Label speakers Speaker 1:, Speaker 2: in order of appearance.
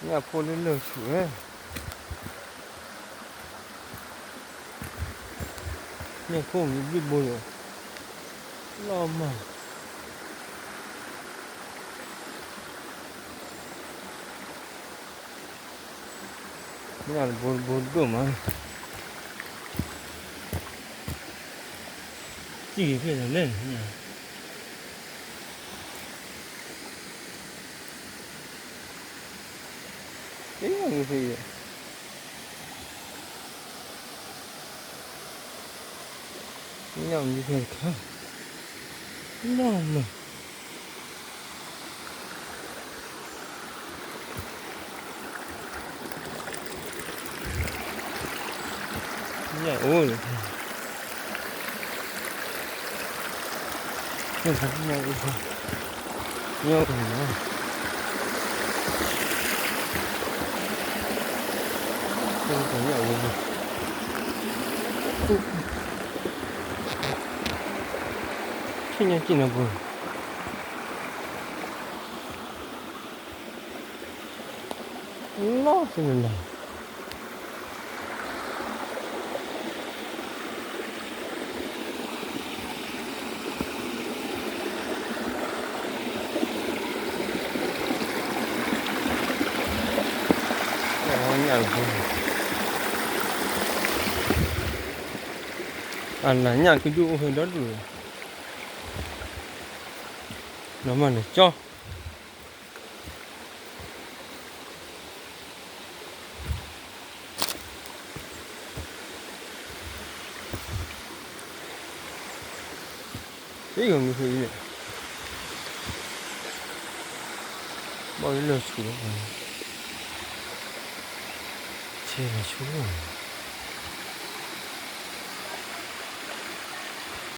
Speaker 1: nhà phun lên lửa sủi ấy. Nhà phun bị bùi rồi. Lo mà. Nhà là buồn đủ mà. Chỉ phải là lên nhà. Đấy là cái gì vậy? Nhầm như thế không? Nhầm mà. Nhảy ôi. Không phải nhau không? Nhau thì nó. Không phải nhau luôn. Khi nhau chỉ là buồn. Nó sẽ là nhà buồn. Là nhà cái dụ hơi đất rồi. Nó mà để cho. Thế còn cái gì vậy? Bao nhiêu lượt xuống rồi. Chê là xuống rồi.